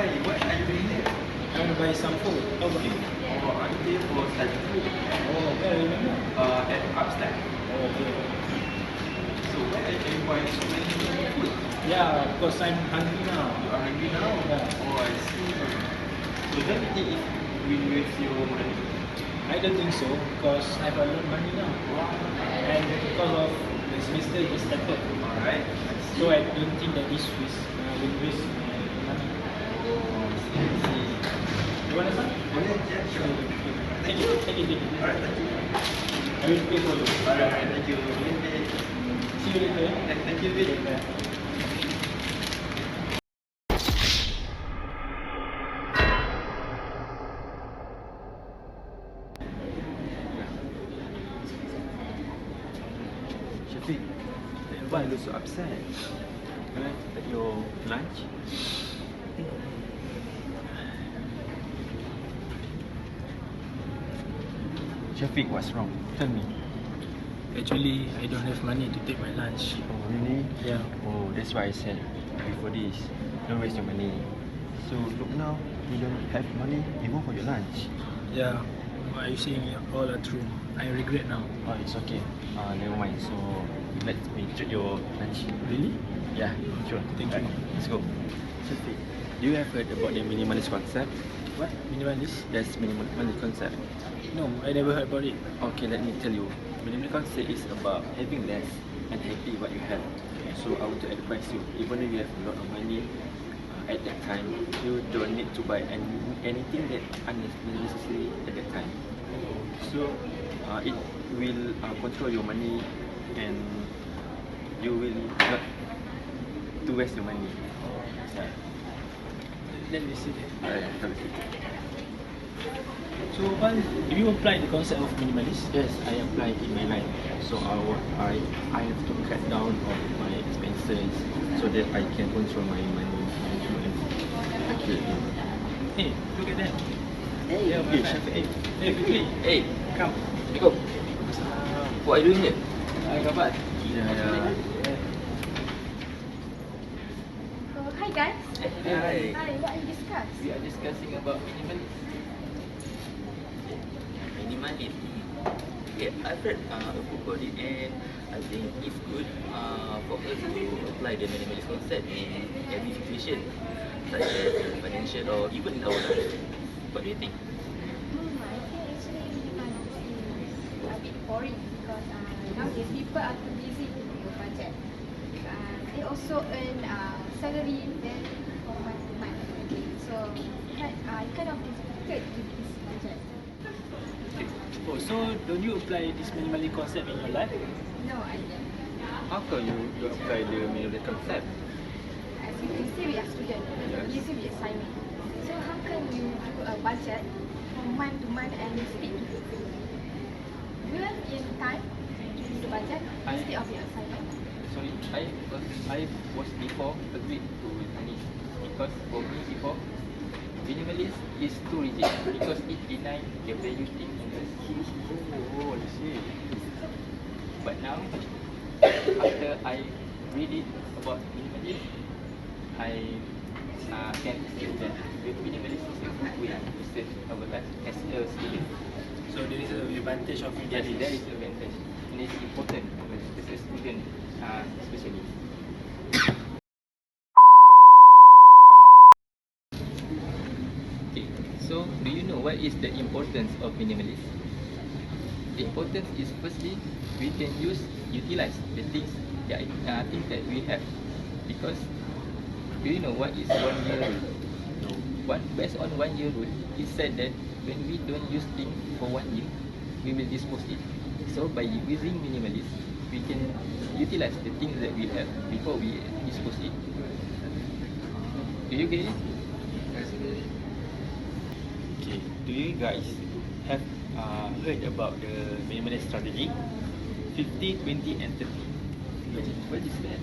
Hi, what are you doing here? I want to buy some food. How about you? Oh, I'm here for studying food. Oh, where are you now? At upstairs. Oh, okay. So where are you buying so many food? Yeah, because I'm hungry now. You are hungry now? Yeah. Oh, I see. So don't you think it will waste your money? I don't think so because I have a lot of money now. And because of the semester just started. Alright, I see. So I don't think that this will waste my money. Oh, I see. You want some? Oh, yeah, sure. Take it. Alright, thank you. I will pay for you. Alright, thank you. See you later. Thank you, Vic. Shafiq, why you look so upset? Can I take your lunch? Shafiq, what's wrong? Tell me. Actually, I don't have money to take my lunch. Oh, really? Yeah. Oh, that's why I said before this, don't waste your money. So look now, you don't have money even for your lunch. Yeah. What are you saying all are true. I regret now. Oh, it's okay. Never mind. So let me treat your lunch. Really? Yeah, sure. Thank you. Let's go. Shafiq, do you have heard about the minimalist concept? What? Minimalist? Yes, minimalist concept. No, I never heard about it. Okay, let me tell you. Minimalist concept is about having less and happy what you have. So I want to advise you, even if you have a lot of money, at that time, you don't need to buy anything that unnecessary at that time. So it will control your money and you will not to waste your money. Yeah. Let me see that. Alright, have a seat. So, if you apply the concept of minimalist, Yes, I apply in my life. So I have to cut down on my expenses so that I can control my money management accurately. hey, look at that. Hey, Yeah, hey, perfect. Shafiq, Hey, quickly, hey, come. go. What are you doing here? Kabat. Yeah. Oh, hi guys. Hi. Hi, what are you discussing? We are discussing about minimalist. Minimalist. Yeah, I've read a book about it and I think it's good for us to apply the minimalist concept in every situation, such as financial or even in our life. What do you think? I think actually minimalist is a bit boring because nowadays people are too busy with budget. They also earn salary then from month to month. So kind of difficult with this budget. Oh, so don't you apply this minimalist concept in your life? No, I don't. How come you apply the minimalist concept? As you can see, we are students. Yes. Busy with assignment. So how can you do a budget from month to month and stick to it? Do you have in time to do the budget instead of your assignment? Sorry, I was before agreed to this because for me before minimalist is too rigid because it denies the value things. Oh, I see. But now, after I read it about minimalist, I can feel that the minimalist is a good way to save our life as a student. So there is an advantage of Yes, minimalist. that is the advantage. And it's important as a student, especially. Okay, so do you know what is the importance of minimalist? The importance is firstly, we can utilize the things that we have. Because do you know what is 1 year rule? Based on 1 year rule, it said that when we don't use things for 1 year, we will dispose it. So by using minimalist, we can utilize the things that we have before we dispose it. Do you get it? Okay, do you guys have heard about the minimalist strategy? 50, 20 and 30. What is that?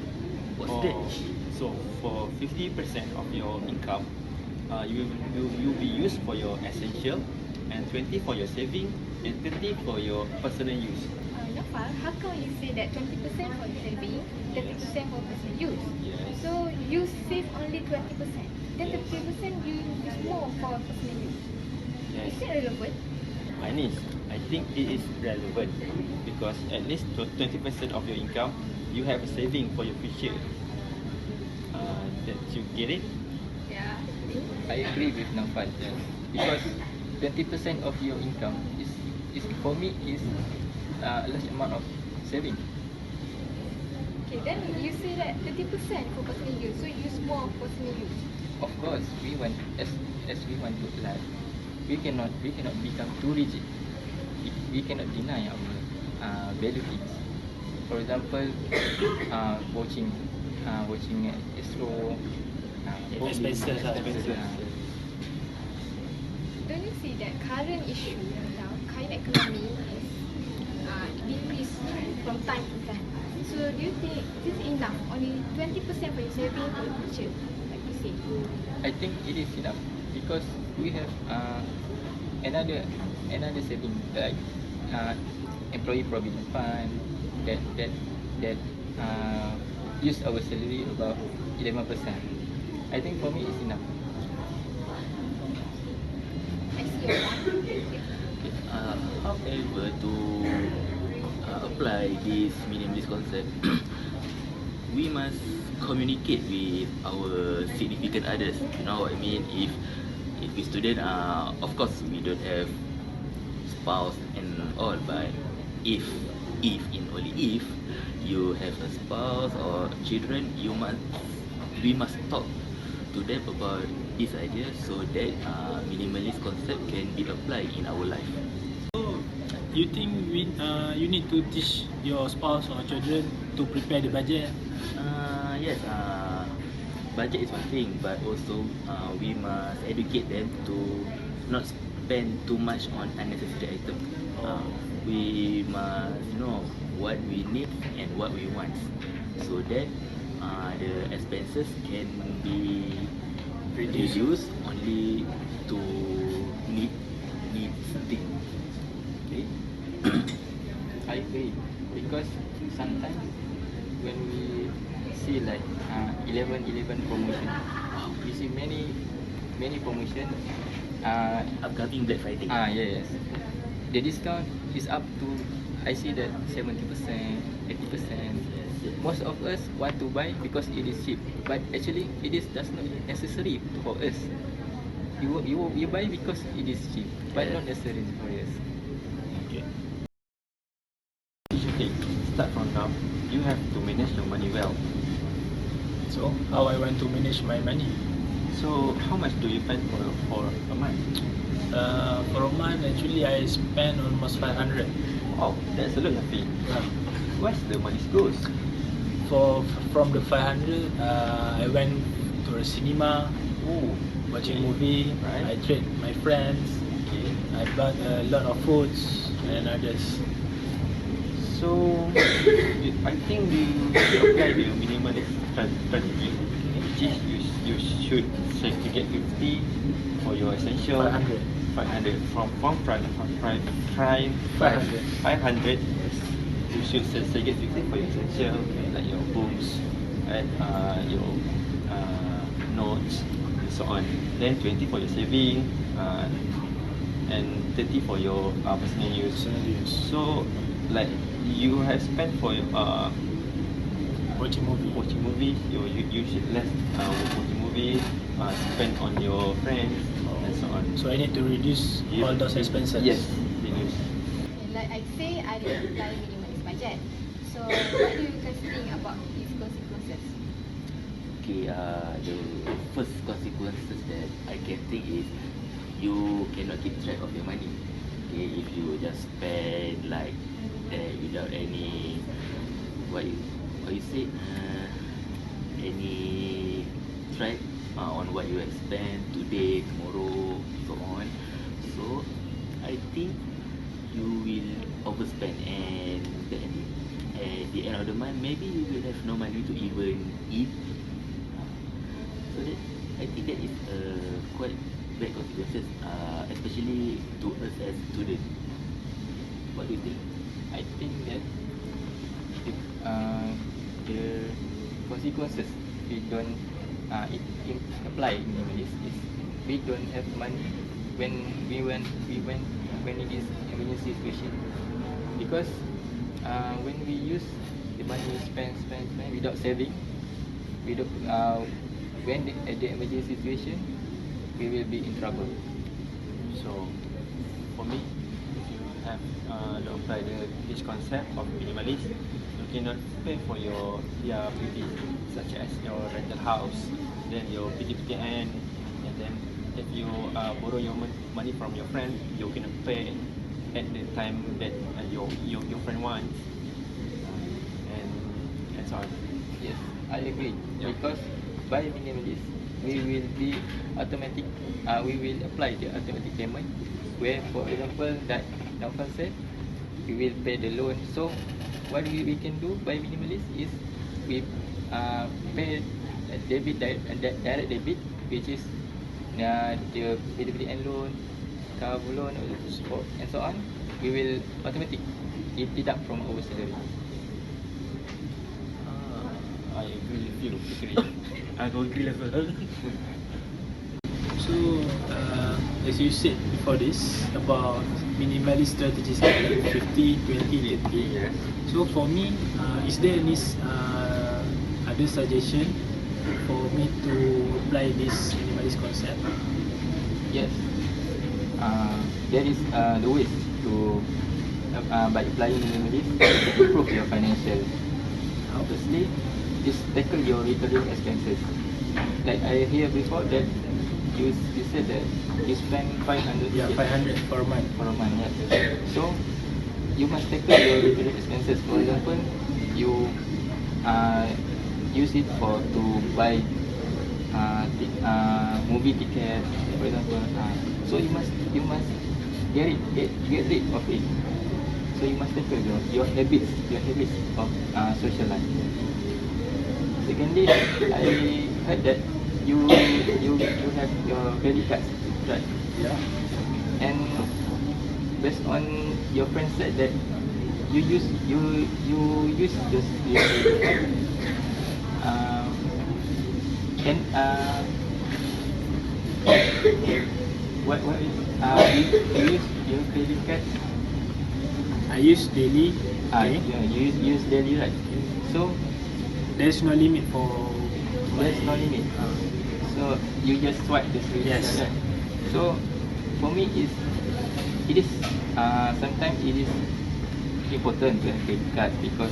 What's Oh, that? so for 50% of your income, you will be used for your essential, and 20 for your saving, and 30 for your personal use. Not far, how come you say that 20% for saving, 30% for personal use? Yes. So you save only 20%. Then 30% you use more for personal use. Yes. Is it relevant? Anis, I think it is relevant because at least 20% of your income you have a saving for your future. That you get it? Yeah. I agree with Naufal, yes. Because 20% of your income is for me is a large amount of saving. Okay, then you say that 30% for personal use, so you use more for personal use. Of course, we want as we want good life, we cannot become too rigid. We cannot deny our value things. For example, watching Astro, Expenses lah, expenses. Don't you see that current issue now, current economy is decrease from time to time? So do you think this is enough? Only 20% for your saving for the future, like you say. I think it is enough because we have another saving like employee provident fund that use our salary about 11%. I think for me it's enough. I see your point. However, to apply this minimalist concept, we must communicate with our significant others. You know what I mean? If we student, of course we don't have spouse and all, but if in only if you have a spouse or children, we must talk to them about this idea so that minimalist concept can be applied in our life. So, you think you need to teach your spouse or children to prepare the budget? Yes, budget is one thing, but also we must educate them to not spend too much on unnecessary items. We must know what we need and what we want, so that the expenses can be reduced only to needs thing. Okay. I agree because sometimes when we see like 11 promotion, we see many promotion. Upcoming Black Friday. Yes, the discount is up to I see that 70%, 80%. Most of us want to buy because it is cheap, but actually it is does not necessary for us. You buy because it is cheap, but not necessary for us. Okay. Okay, start from now. You have to manage your money well. So, how I want to manage my money? So, how much do you spend for a month? For a month, actually, I spend almost 500. Wow, that's a lot of fee. Where's the money goes? From the 500, I went to a cinema, Oh, watching movie. Right. I treat my friends. Okay. I bought a lot of foods and others. So, I think you should apply the minimalist strategy. Which is you should segregate 50 for your essential. 500. 500 from 500. 500. You should segregate 50 for your essential, like your books and your notes and so on. Then 20 for your saving and 30 for your personal use. Personal use. So, like you have spent for Watching movie. you should less watching movie, spend on your friends and so on. So I need to reduce all those expenses. Yes, reduce. Like I say, I don't apply minimalist budget. So what do you guys think about these consequences? Okay, the first consequences that I can think is you cannot keep track of your money. Okay, if you just spend like that without any what you say any track on what you have spent today, tomorrow, so on. So I think you will overspend, and then at the end of the month maybe you will have no money to even eat. So that I think that is quite bad consequences, especially to us as students. What do you think? I think that the consequences we don't apply minimalist is we don't have money when it is emergency situation, because when we use the money spend without saving, without when at the emergency situation we will be in trouble. So for me, if you have to apply this concept of minimalist, you cannot pay for your liabilities such as your rental house, then your PTPTN, and then if you borrow your money from your friend, you cannot pay at the time that your friend wants, and so on. Yes, I agree. Yeah. Because by minimalist, we will be automatic. We will apply the automatic payment. Where, for example, that Naufal said, we will pay the loan. So, what we can do by minimalist is we pay a direct debit, which is the PWDN loan, car loan, and so on. We will automatic deduct from our salary. I agree with you. I go agree level. So, as you said before this about minimalist strategies like 50, 20, 30. Yes. So for me, is there any other suggestion for me to apply this minimalist concept? Yes, there is the ways to by applying minimalist to improve your financial. Firstly, just tackle your recurring expenses. Like I hear before that you said that you spend 500 Yeah, 500 per month. for a month. Yeah. So you must tackle your recurring expenses. For example, you use it to buy movie ticket, for example. So you must get rid of it. So you must tackle your habits of social life. Secondly, I heard that you have your credit cards, right? Yeah. And based on your friend said that you use this credit card. And what is you use your credit card? I use daily. Okay. Yeah, you use daily, right? So There's no limit for there's no limit. So you just swipe the credit Yes. card, right? So for me it is sometimes it is important to have credit card because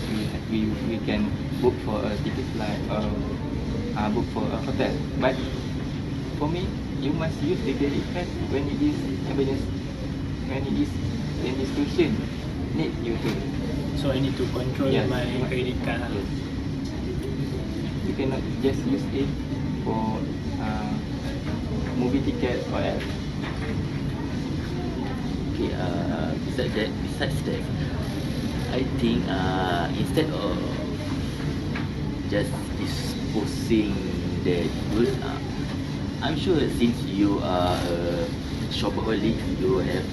we can book for a ticket flight or book for a hotel. But for me, you must use the credit card when it is emergency, when the situation need you to. so I need to control Yes. my credit card. Yes. You cannot just use it for movie tickets or else. Okay, besides that, I think instead of just disposing the goods, I'm sure since you are a shopaholic, you have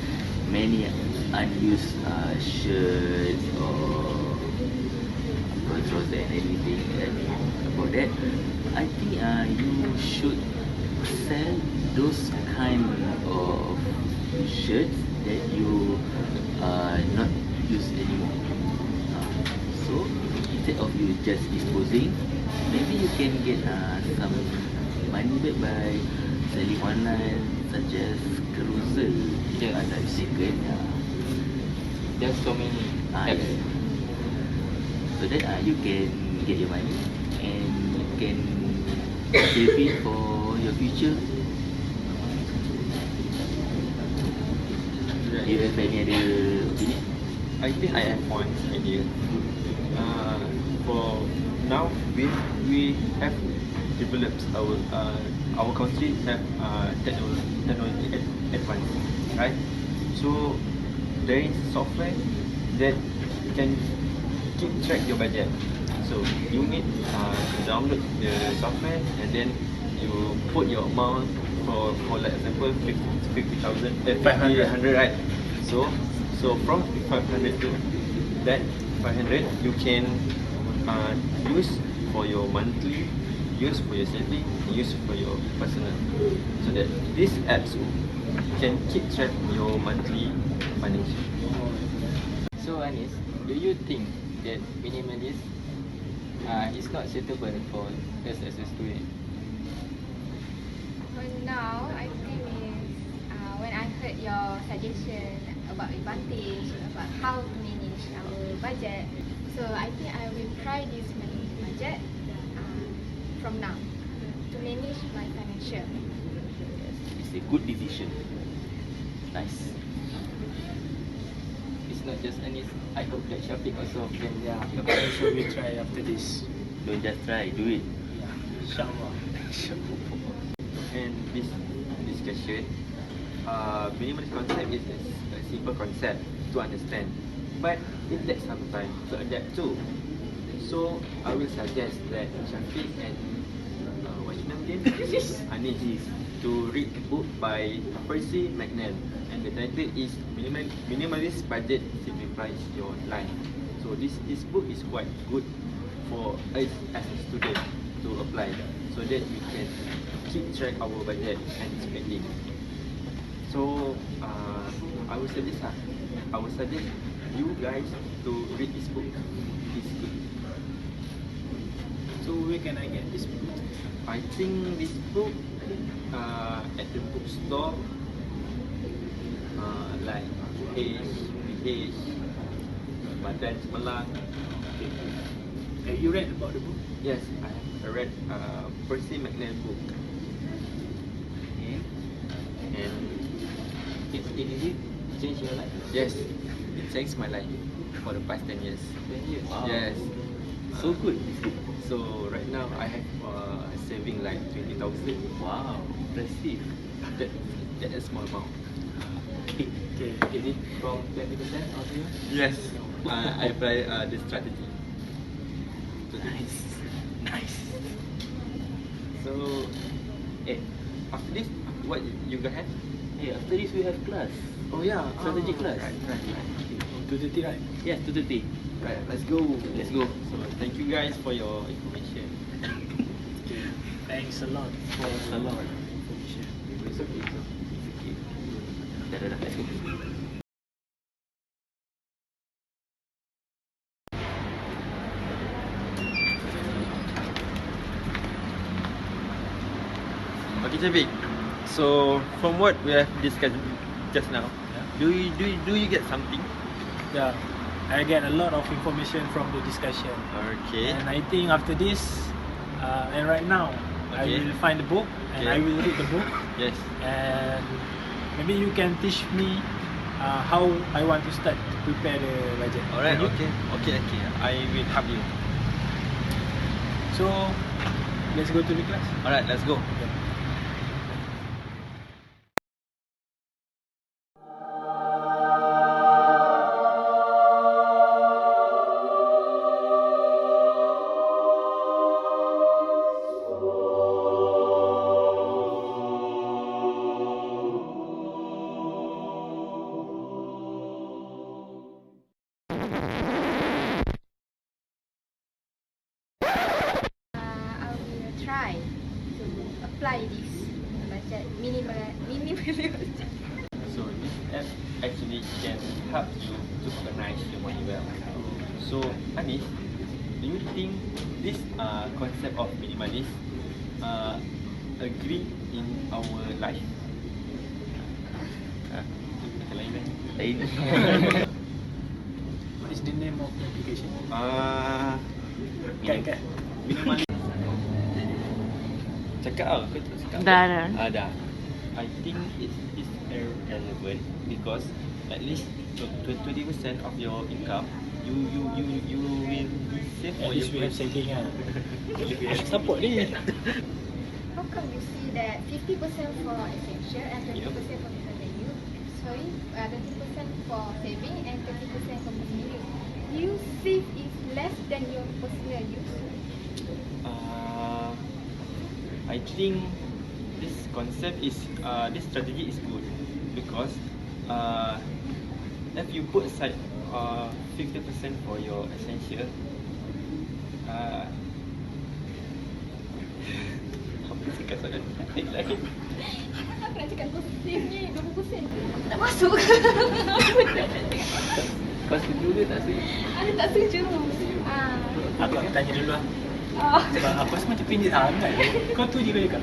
many unused shirts or clothes and anything about that. I think you should sell those kind of shirts that you not use anymore. So instead of you just disposing, maybe you can get some money back by selling online, such as Carousel. Yes. As I've taken. There's so many apps. Yes. So that you can get your money and you can save it for your future. Do you have any other opinion? I think I have one idea. For now, we have developed our country have technology advance, right? So there is software that can keep track your budget. So you need to download the software and then you put your amount for like example 50,000, 500, right? So from 500 to that 500 you can use for your monthly, use for your saving, and use for your personal. So that these apps can keep track your monthly financial. So Anis, do you think that minimalist is not suitable for us as a student? For now, I think is when I heard your suggestion about advantage, about how to manage our budget, so I think I will try this money budget from now to manage my financial. Yes, it's a good decision. Nice. It's not just Anis. I hope that Shafiq also can. Yeah, so we try after this. Don't just try, do it. Yeah, inshallah. And this discussion, minimalist concept is a simple concept to understand, but it takes some time to adapt to. So I will suggest that Shafiq and what's your name again? Anis to read a book by Percy McNeill, and the title is Minimalist Budget Simplifies Your Life. So this book is quite good for us as a student to apply, so that we can keep track our budget and spending. So I will suggest you guys to read this book. It's good. So where can I get this book? I think this book at the bookstore like PH, Badan Semelang. Okay. Have you read about the book? Yes, I have read Percy McNeill book. Okay. And Did it change your life? yes, it changed my life for the past 10 years. 10 years. Wow. Yes. So good, this book. So right now I have saving like 20,000. Wow, impressive. That is small amount. Okay. Is it from 20% of you? Yes, I apply the strategy. Nice. Nice. So, after this, what you guys have? Hey, after this we have class. Oh yeah, Strategy class. Right. 2:30, right? Yes, 2:30. Right. Let's go. Let's go. So thank you guys for your information. Okay. Thanks a lot for Thanks a lot. information. It's okay. It's okay. Dah, let's go. Okay, Shafiq. So from what we have discussed just now, Yeah. do you get something? Yeah, I get a lot of information from the discussion, Okay. and I think after this, and right now, I Okay. will find the book and Okay. I will read the book, Yes. and maybe you can teach me how I want to start to prepare the budget. Alright. Can you? Okay. I will help you. So let's go to the class. Alright, let's go. I will try to apply this budget minimalist. So this app actually can help you to organize your money well. So Anis, do you think this concept of minimalist agree in our life? Macam lain kan? Lain. What is the name of the application? Kan. Minimalist. Cakap lah, kau tak cakap. Dah. Dah. I think it is irrelevant because at least 20% of your income you will save At for least we your have saving lah. We have support ni. How come you see that 50% for essential and 20% for value? Sorry, 20% for saving and 30% for personal use. You save is less than your personal use. I think this concept is this strategy is good because if you put aside 50% for your essential, suka. Kau setuju ke tak setuju? Aku tak setuju. Ah. Aku tanya dulu lah. Oh. Sebab aku rasa macam pendek sangat. Kau tu je kau cakap.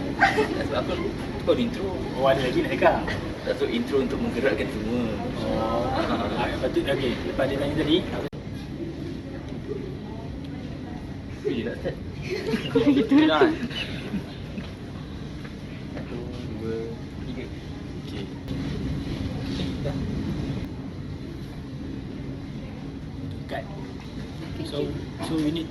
Sebab aku kau intro. Oh, ada lagi nak cakap? Tak tahu intro untuk menggerakkan semua. Oh. Patut okey. Lepas dia tanya tadi, Boleh tak start? Itulah. 1, 2, 3. okey. Dah. Cut. So we need